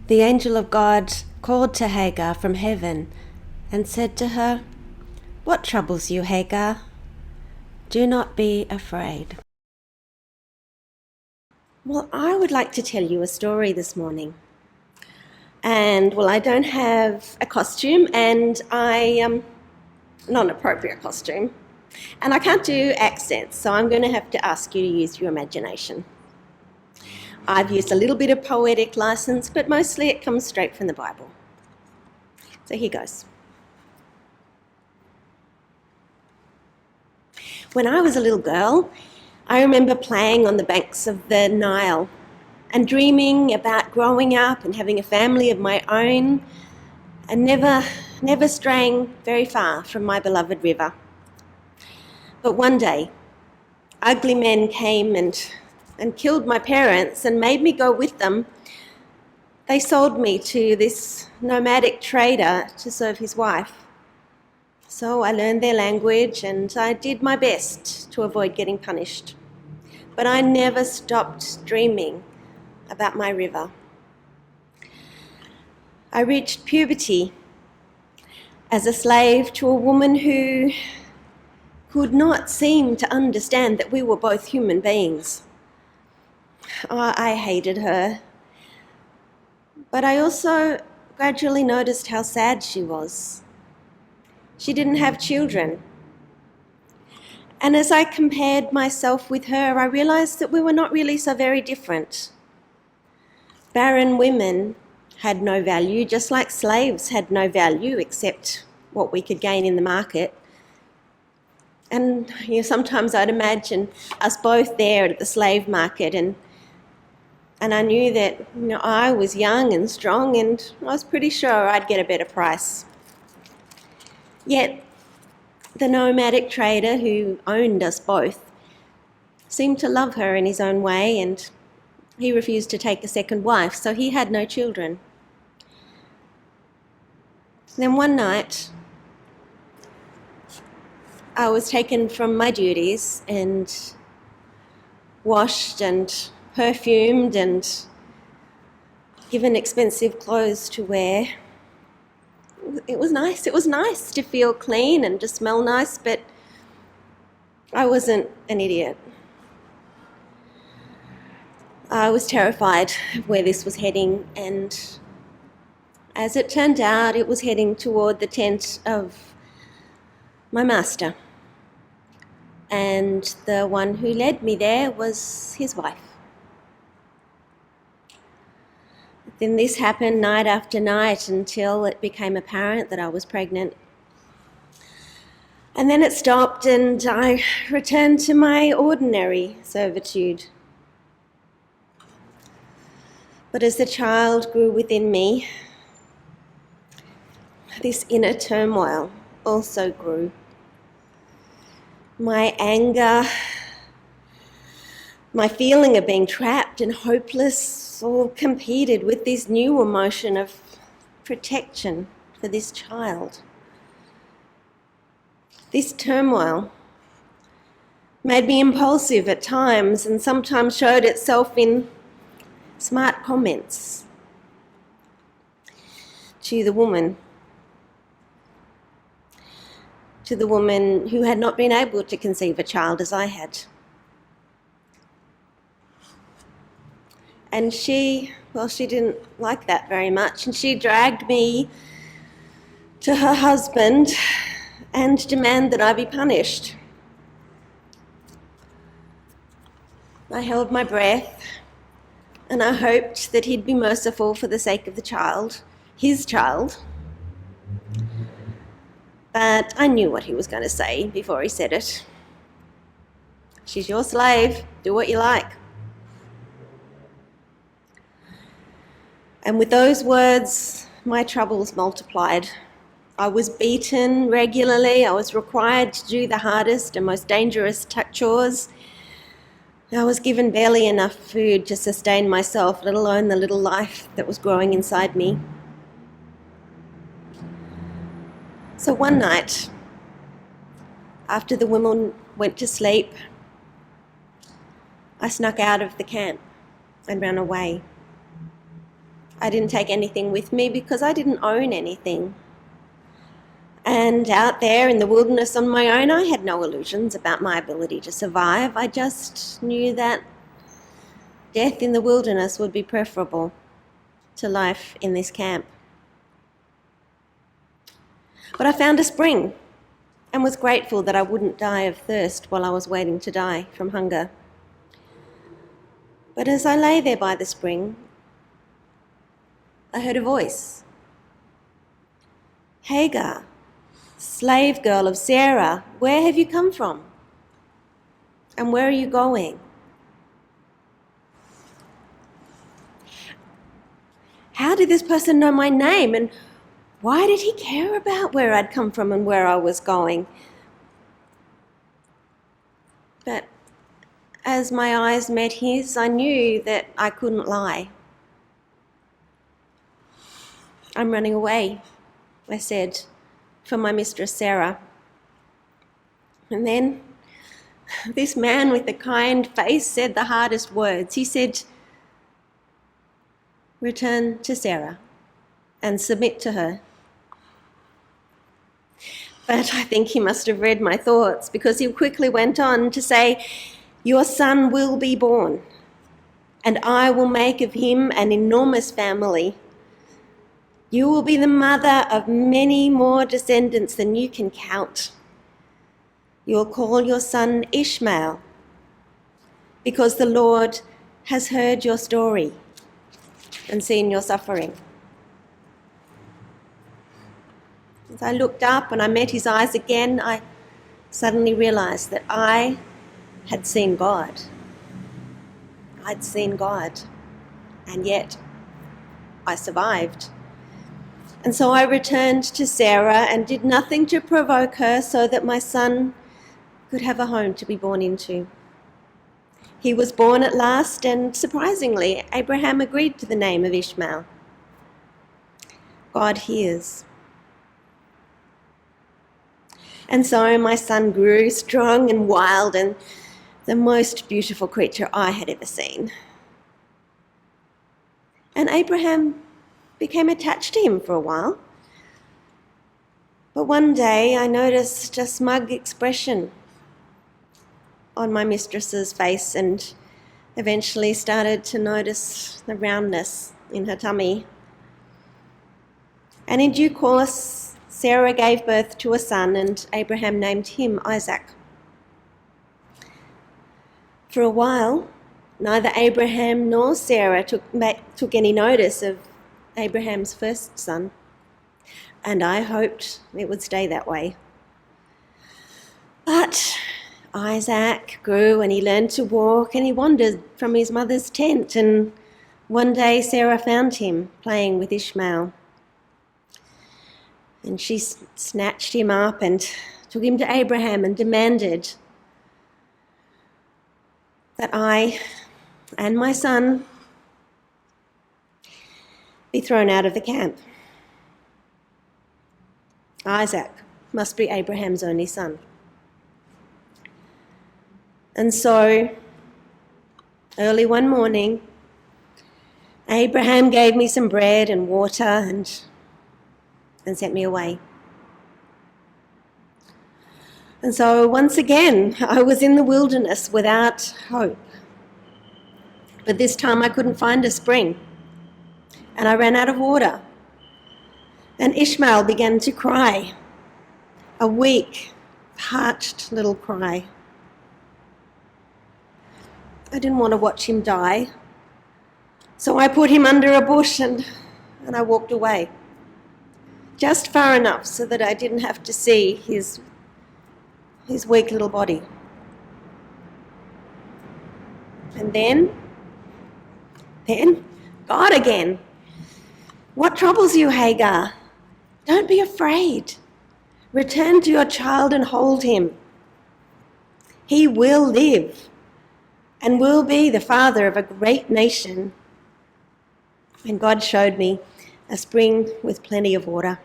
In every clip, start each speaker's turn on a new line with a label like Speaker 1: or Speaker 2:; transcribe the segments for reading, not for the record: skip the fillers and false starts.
Speaker 1: The angel of God called to Hagar from heaven and said to her, "What troubles you, Hagar? Do not be afraid." Well, I would like to tell you a story this morning. And, I don't have a costume, and not an appropriate costume. And I can't do accents, so I'm going to have to ask you to use your imagination. I've used a little bit of poetic license, but mostly it comes straight from the Bible. So here goes. When I was a little girl, I remember playing on the banks of the Nile and dreaming about growing up and having a family of my own and never straying very far from my beloved river. But one day, ugly men came and killed my parents and made me go with them. They sold me to this nomadic trader to serve his wife. So I learned their language and I did my best to avoid getting punished. But I never stopped dreaming about my river. I reached puberty as a slave to a woman who could not seem to understand that we were both human beings. I hated her, but I also gradually noticed how sad she was. She didn't have children. And as I compared myself with her, I realized that we were not really so very different. Barren women had no value, just like slaves had no value except what we could gain in the market. And sometimes I'd imagine us both there at the slave market, and I knew that I was young and strong, and I was pretty sure I'd get a better price. Yet the nomadic trader who owned us both seemed to love her in his own way, and he refused to take a second wife, so he had no children. Then one night, I was taken from my duties and washed and perfumed and given expensive clothes to wear. It was nice. It was nice to feel clean and to smell nice, but I wasn't an idiot. I was terrified of where this was heading, and as it turned out, it was heading toward the tent of my master. And the one who led me there was his wife. Then this happened night after night until it became apparent that I was pregnant. And then it stopped and I returned to my ordinary servitude. But as the child grew within me, this inner turmoil also grew. My anger, my feeling of being trapped and hopeless all competed with this new emotion of protection for this child. This turmoil made me impulsive at times and sometimes showed itself in smart comments to the woman who had not been able to conceive a child as I had. And she didn't like that very much, and she dragged me to her husband and demanded that I be punished. I held my breath, and I hoped that he'd be merciful for the sake of the child, his child. But I knew what he was going to say before he said it. "She's your slave, do what you like." And with those words, my troubles multiplied. I was beaten regularly. I was required to do the hardest and most dangerous chores. I was given barely enough food to sustain myself, let alone the little life that was growing inside me. So one night, after the women went to sleep, I snuck out of the camp and ran away. I didn't take anything with me because I didn't own anything. And out there in the wilderness on my own, I had no illusions about my ability to survive. I just knew that death in the wilderness would be preferable to life in this camp. But I found a spring and was grateful that I wouldn't die of thirst while I was waiting to die from hunger. But as I lay there by the spring, I heard a voice. Hagar, slave girl of Sarah, where have you come from? And where are you going? How did this person know my name, and why did he care about where I'd come from and where I was going? But as my eyes met his, I knew that I couldn't lie. I'm running away, I said, from my mistress Sarah. And then this man with the kind face said the hardest words. He said, return to Sarah and submit to her. But I think he must have read my thoughts, because he quickly went on to say, your son will be born, and I will make of him an enormous family. You will be the mother of many more descendants than you can count. You will call your son Ishmael, because the Lord has heard your story and seen your suffering. As I looked up and I met his eyes again, I suddenly realized that I had seen God. I'd seen God, and yet I survived. And so I returned to Sarah and did nothing to provoke her, so that my son could have a home to be born into. He was born at last, and surprisingly, Abraham agreed to the name of Ishmael. God hears. And so my son grew strong and wild, and the most beautiful creature I had ever seen. And Abraham became attached to him for a while. But one day I noticed a smug expression on my mistress's face, and eventually started to notice the roundness in her tummy. And in due course, Sarah gave birth to a son, and Abraham named him Isaac. For a while, neither Abraham nor Sarah took any notice of Abraham's first son, and I hoped it would stay that way. But Isaac grew, and he learned to walk, and he wandered from his mother's tent, and one day Sarah found him playing with Ishmael. And she snatched him up and took him to Abraham and demanded that I and my son be thrown out of the camp. Isaac must be Abraham's only son. And so, early one morning, Abraham gave me some bread and water and sent me away. And so once again, I was in the wilderness without hope. But this time I couldn't find a spring, and I ran out of water. And Ishmael began to cry, a weak, parched little cry. I didn't want to watch him die, so I put him under a bush and I walked away. Just far enough so that I didn't have to see his weak little body. And then God again. What troubles you, Hagar? Don't be afraid. Return to your child and hold him. He will live and will be the father of a great nation. And God showed me a spring with plenty of water.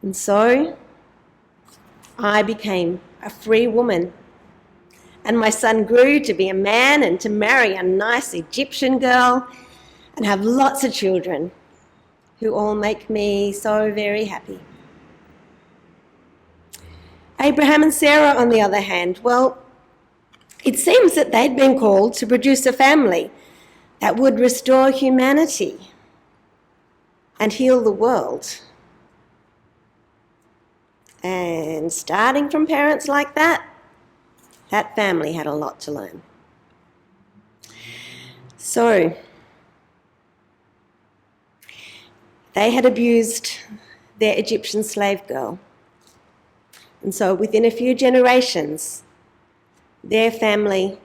Speaker 1: And so I became a free woman, and my son grew to be a man and to marry a nice Egyptian girl, and have lots of children who all make me so very happy. Abraham and Sarah, on the other hand, well, it seems that they'd been called to produce a family that would restore humanity and heal the world. And starting from parents like that family had a lot to learn. So, they had abused their Egyptian slave girl. And so within a few generations, their family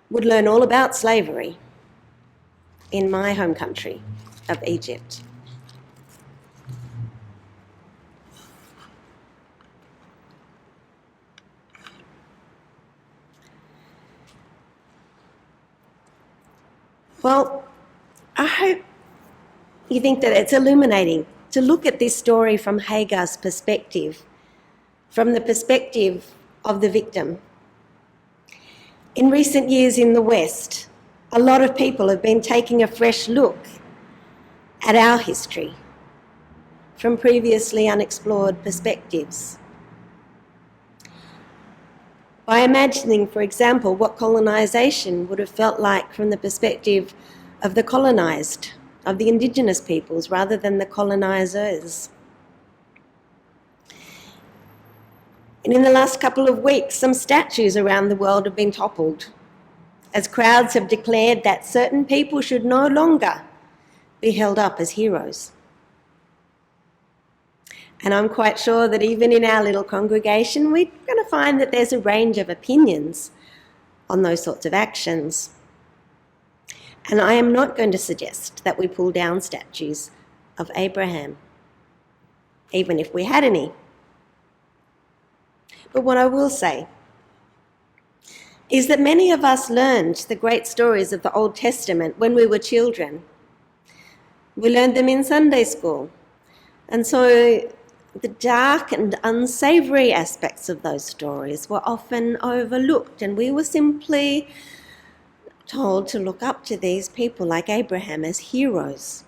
Speaker 1: would learn all about slavery in my home country of Egypt. Well, I hope you think that it's illuminating to look at this story from Hagar's perspective, from the perspective of the victim. In recent years in the West, a lot of people have been taking a fresh look at our history from previously unexplored perspectives. By imagining, for example, what colonisation would have felt like from the perspective of the colonised, of the Indigenous peoples, rather than the colonisers. And in the last couple of weeks, some statues around the world have been toppled, as crowds have declared that certain people should no longer be held up as heroes. And I'm quite sure that even in our little congregation, we're going to find that there's a range of opinions on those sorts of actions. And I am not going to suggest that we pull down statues of Abraham, even if we had any. But what I will say is that many of us learned the great stories of the Old Testament when we were children. We learned them in Sunday school. And so the dark and unsavoury aspects of those stories were often overlooked, and we were simply told to look up to these people like Abraham as heroes.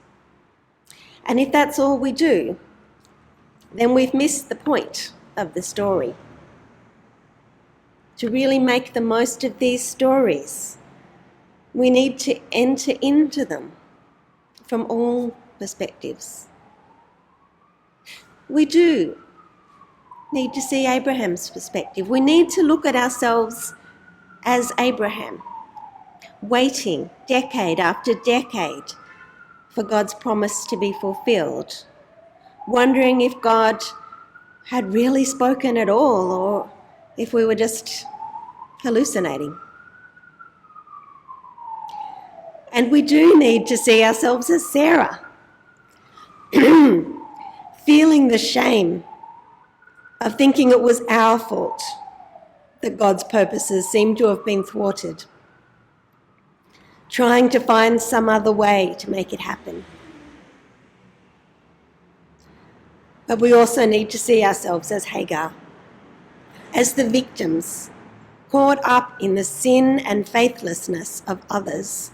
Speaker 1: And if that's all we do, then we've missed the point of the story. To really make the most of these stories, we need to enter into them from all perspectives. We do need to see Abraham's perspective. We need to look at ourselves as Abraham, waiting decade after decade for God's promise to be fulfilled, wondering if God had really spoken at all or if we were just hallucinating. And we do need to see ourselves as Sarah, feeling the shame of thinking it was our fault that God's purposes seem to have been thwarted, trying to find some other way to make it happen. But we also need to see ourselves as Hagar, as the victims caught up in the sin and faithlessness of others,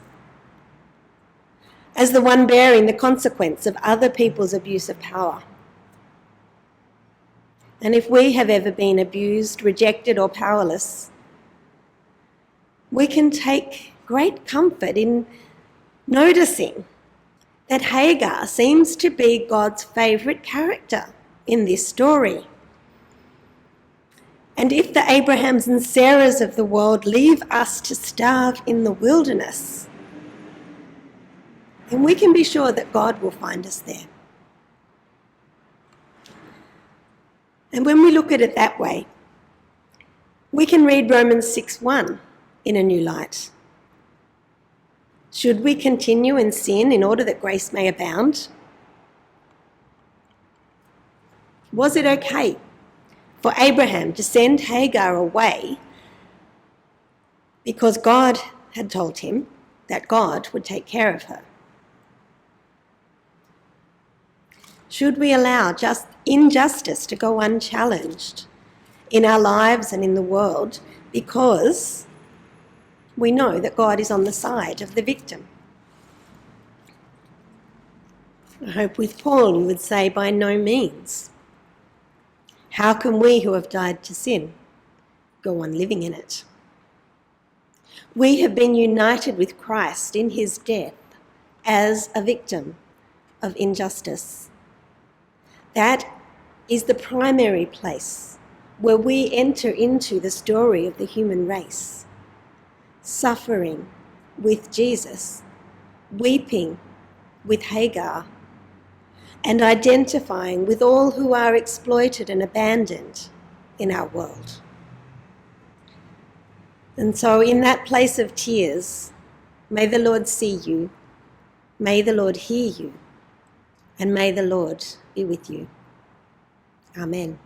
Speaker 1: as the one bearing the consequence of other people's abuse of power. And if we have ever been abused, rejected, or powerless, we can take great comfort in noticing that Hagar seems to be God's favourite character in this story. And if the Abrahams and Sarahs of the world leave us to starve in the wilderness, then we can be sure that God will find us there. And when we look at it that way, we can read Romans 6:1 in a new light. Should we continue in sin in order that grace may abound? Was it okay for Abraham to send Hagar away because God had told him that God would take care of her? Should we allow just injustice to go unchallenged in our lives and in the world because we know that God is on the side of the victim? I hope with Paul you would say, by no means. How can we who have died to sin go on living in it? We have been united with Christ in his death as a victim of injustice. That is the primary place where we enter into the story of the human race, suffering with Jesus, weeping with Hagar, and identifying with all who are exploited and abandoned in our world. And so in that place of tears, may the Lord see you, may the Lord hear you, and may the Lord be with you. Amen.